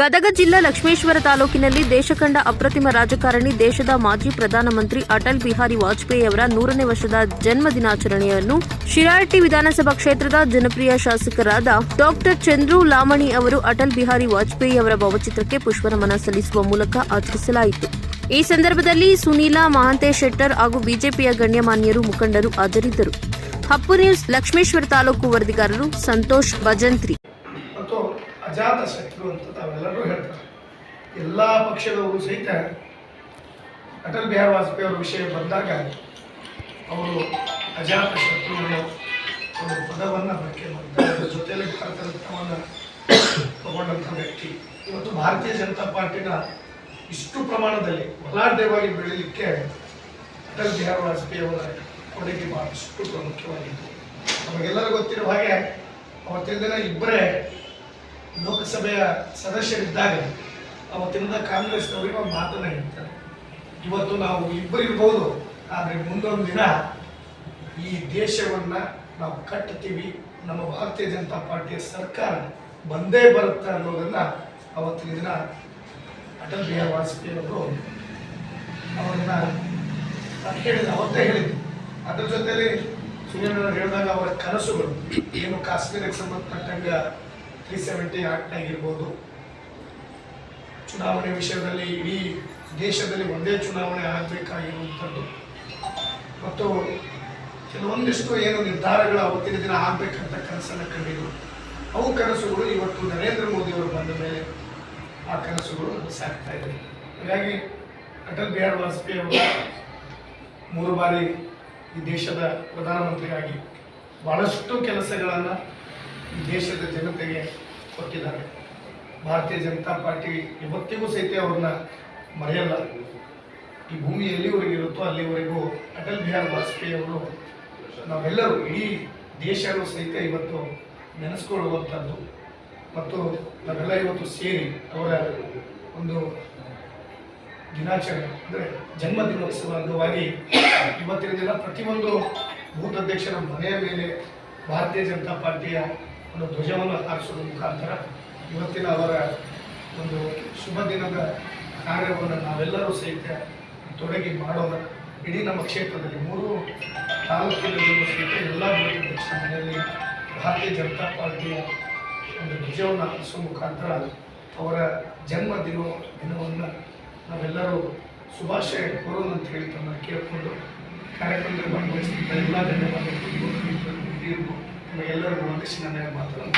ಗದಗ ಜಿಲ್ಲಾ ಲಕ್ಷ್ಮೇಶ್ವರ ತಾಲೂಕಿನಲ್ಲಿ ದೇಶ ಕಂಡ ಅಪ್ರತಿಮ ರಾಜಕಾರಣಿ ದೇಶದ ಮಾಜಿ ಪ್ರಧಾನಮಂತ್ರಿ ಅಟಲ್ ಬಿಹಾರಿ ವಾಜಪೇಯಿ ಅವರ 100ನೇ ವರ್ಷದ ಜನ್ಮ ದಿನಾಚರಣೆಯನ್ನು ಶಿರಾಳಟ್ಟಿ ವಿಧಾನಸಭಾ ಕ್ಷೇತ್ರದ ಜನಪ್ರಿಯ ಶಾಸಕರಾದ ಡಾ ಚಂದ್ರು ಲಾಮಣಿ ಅವರು ಅಟಲ್ ಬಿಹಾರಿ ವಾಜಪೇಯಿ ಅವರ ಭಾವಚಿತ್ರಕ್ಕೆ ಪುಷ್ಪನಮನ ಸಲ್ಲಿಸುವ ಮೂಲಕ ಆಚರಿಸಲಾಯಿತು. ಈ ಸಂದರ್ಭದಲ್ಲಿ ಸುನೀಲಾ ಮಹಾಂತೇಶ್ ಶೆಟ್ಟರ್ ಹಾಗೂ ಬಿಜೆಪಿಯ ಗಣ್ಯಮಾನ್ಯರು ಮುಖಂಡರು ಹಾಜರಿದ್ದರು. ಹಪ್ಪು ನ್ಯೂಸ್ ಲಕ್ಷ್ಮೇಶ್ವರ ತಾಲೂಕು ವರದಿಗಾರರು ಸಂತೋಷ್ ಭಜಂತ್ರಿ. ಅಜಾತ ಶತ್ರು ಅಂತ ತಾವೆಲ್ಲರೂ ಹೇಳ್ತಾರೆ. ಎಲ್ಲ ಪಕ್ಷದವರು ಸಹಿತ ಅಟಲ್ ಬಿಹಾರಿ ವಾಜಪೇಯಿ ಅವರ ವಿಷಯ ಬಂದಾಗ ಅವರು ಅಜಾತ ಶತ್ರು ಅನ್ನೋ ಒಂದು ಪದವನ್ನು ಬಳಕೆ ಮಾಡ್ತಾರೆ. ಅದರ ಜೊತೆಯಲ್ಲಿ ಭಾರತರತ್ನವನ್ನು ತಗೊಂಡಂಥ ವ್ಯಕ್ತಿ ಇವತ್ತು ಭಾರತೀಯ ಜನತಾ ಪಾರ್ಟಿನ ಇಷ್ಟು ಪ್ರಮಾಣದಲ್ಲಿ ಬಲಾಢ್ಯವಾಗಿ ಬೆಳೀಲಿಕ್ಕೆ ಅಟಲ್ ಬಿಹಾರಿ ವಾಜಪೇಯಿ ಅವರ ಕೊಡುಗೆ ಬಹಳಷ್ಟು ಪ್ರಾಮುಖ್ಯವಾಗಿತ್ತು. ನಮಗೆಲ್ಲರಿಗೂ ಗೊತ್ತಿರುವ ಹಾಗೆ ಅವತ್ತಿನ ದಿನ ಇಬ್ಬರೇ ಲೋಕಸಭೆಯ ಸದಸ್ಯರಿದ್ದಾಗ ಅವತ್ತಿನ ಕಾಂಗ್ರೆಸ್ನವರಿಗೆ ಒಂದು ಮಾತನ್ನು ಹೇಳ್ತಾರೆ, ಇವತ್ತು ನಾವು ಇಬ್ಬರು ಇರ್ಬೋದು, ಆದರೆ ಮುಂದೊಂದು ದಿನ ಈ ದೇಶವನ್ನು ನಾವು ಕಟ್ತೀವಿ, ನಮ್ಮ ಭಾರತೀಯ ಜನತಾ ಪಾರ್ಟಿಯ ಸರ್ಕಾರ ಬಂದೇ ಬರುತ್ತೆ ಅನ್ನೋದನ್ನು ಅವತ್ತಿನ ದಿನ ಅಟಲ್ ಬಿಹಾರಿ ವಾಜಪೇಯಿ ಅವರು ಅವರನ್ನು ಅವತ್ತೇ ಹೇಳಿದ್ರು. ಅದರ ಜೊತೆಯಲ್ಲಿ ಸುನೀಲ್ ಹೇಳಿದಾಗ ಅವರ ಕನಸುಗಳು ಏನು ಕಾಶ್ಮೀರಕ್ಕೆ ಸಂಬಂಧಪಟ್ಟಂಗೆ 370 ಆಕ್ಟ್ ಆಗಿರ್ಬೋದು, ಚುನಾವಣೆ ವಿಷಯದಲ್ಲಿ ಇಡೀ ದೇಶದಲ್ಲಿ ಒಂದೇ ಚುನಾವಣೆ ಆಗಬೇಕಾಗಿರುವಂಥದ್ದು ಮತ್ತು ಕೆಲವೊಂದಿಷ್ಟು ಏನು ನಿರ್ಧಾರಗಳು ಅವತ್ತಿನ ದಿನ ಆಗಬೇಕಂತ ಕನಸನ್ನು ಕಂಡಿದ್ರು. ಅವು ಕನಸುಗಳು ಇವತ್ತು ನರೇಂದ್ರ ಮೋದಿಯವರು ಬಂದ ಮೇಲೆ ಆ ಕನಸುಗಳು ಸಾಗ್ತಾ ಇದೆ. ಹಾಗಾಗಿ ಅಟಲ್ ಬಿಹಾರಿ ವಾಜಪೇಯಿ ಅವರು 3 ಬಾರಿ ಈ ದೇಶದ ಪ್ರಧಾನಮಂತ್ರಿಯಾಗಿ ಭಾಳಷ್ಟು ಕೆಲಸಗಳನ್ನು ಈ ದೇಶದ ಜನತೆಗೆ ಕೊಟ್ಟಿದ್ದಾರೆ. ಭಾರತೀಯ ಜನತಾ ಪಾರ್ಟಿ ಇವತ್ತಿಗೂ ಸಹಿತ ಅವ್ರನ್ನ ಮರೆಯಲ್ಲ. ಈ ಭೂಮಿ ಎಲ್ಲಿವರೆಗೂ ಇರುತ್ತೋ ಅಲ್ಲಿವರೆಗೂ ಅಟಲ್ ಬಿಹಾರಿ ವಾಜಪೇಯಿ ಅವರು ನಾವೆಲ್ಲರೂ ಇಡೀ ದೇಶವೂ ಸಹಿತ ಇವತ್ತು ನೆನೆಸ್ಕೊಳ್ಳುವಂಥದ್ದು ಮತ್ತು ನಾವೆಲ್ಲ ಇವತ್ತು ಸೇರಿ ಅವರ ಒಂದು ದಿನಾಚರಣೆ ಅಂದರೆ ಜನ್ಮದಿನೋತ್ಸವ ಅಂಗವಾಗಿ ಇವತ್ತಿನ ದಿನ ಪ್ರತಿಯೊಂದು ಬೂತ್ ಅಧ್ಯಕ್ಷರ ಮನೆಯ ಮೇಲೆ ಭಾರತೀಯ ಜನತಾ ಪಾರ್ಟಿಯ ಒಂದು ಧ್ವಜವನ್ನು ಹಾರಿಸುವ ಮುಖಾಂತರ ಇವತ್ತಿನ ಅವರ ಒಂದು ಶುಭ ದಿನದ ಕಾರ್ಯವನ್ನು ನಾವೆಲ್ಲರೂ ಸಹಿತ ತೊಡಗಿ ಮಾಡೋಣ. ಇಡೀ ನಮ್ಮ ಕ್ಷೇತ್ರದಲ್ಲಿ 3 ತಾಲೂಕಿನಲ್ಲೂ ಸಹಿತ ಎಲ್ಲ ಬೂತ್ ಅಧ್ಯಕ್ಷರ ಮನೆಯಲ್ಲಿ ಭಾರತೀಯ ಜನತಾ ಪಾರ್ಟಿಯ ಒಂದು ಧ್ವಜವನ್ನು ಹಾರಿಸುವ ಮುಖಾಂತರ ಅವರ ದಿನವನ್ನು ನಾವೆಲ್ಲರೂ ಶುಭಾಶಯ ಕೋರೋಣ ಅಂತ ಹೇಳಿ ತಮ್ಮನ್ನು ಕೇಳಿಕೊಂಡು ಕಾರ್ಯಕ್ರಮದಲ್ಲಿ ಭಾಗವಹಿಸಿದ ಎಲ್ಲ ಧನ್ಯವಾದಗಳು. ಎಲ್ಲರಿಗೂ ವಂದಿಸಿ ನನ್ನ ಮಾತನ್ನು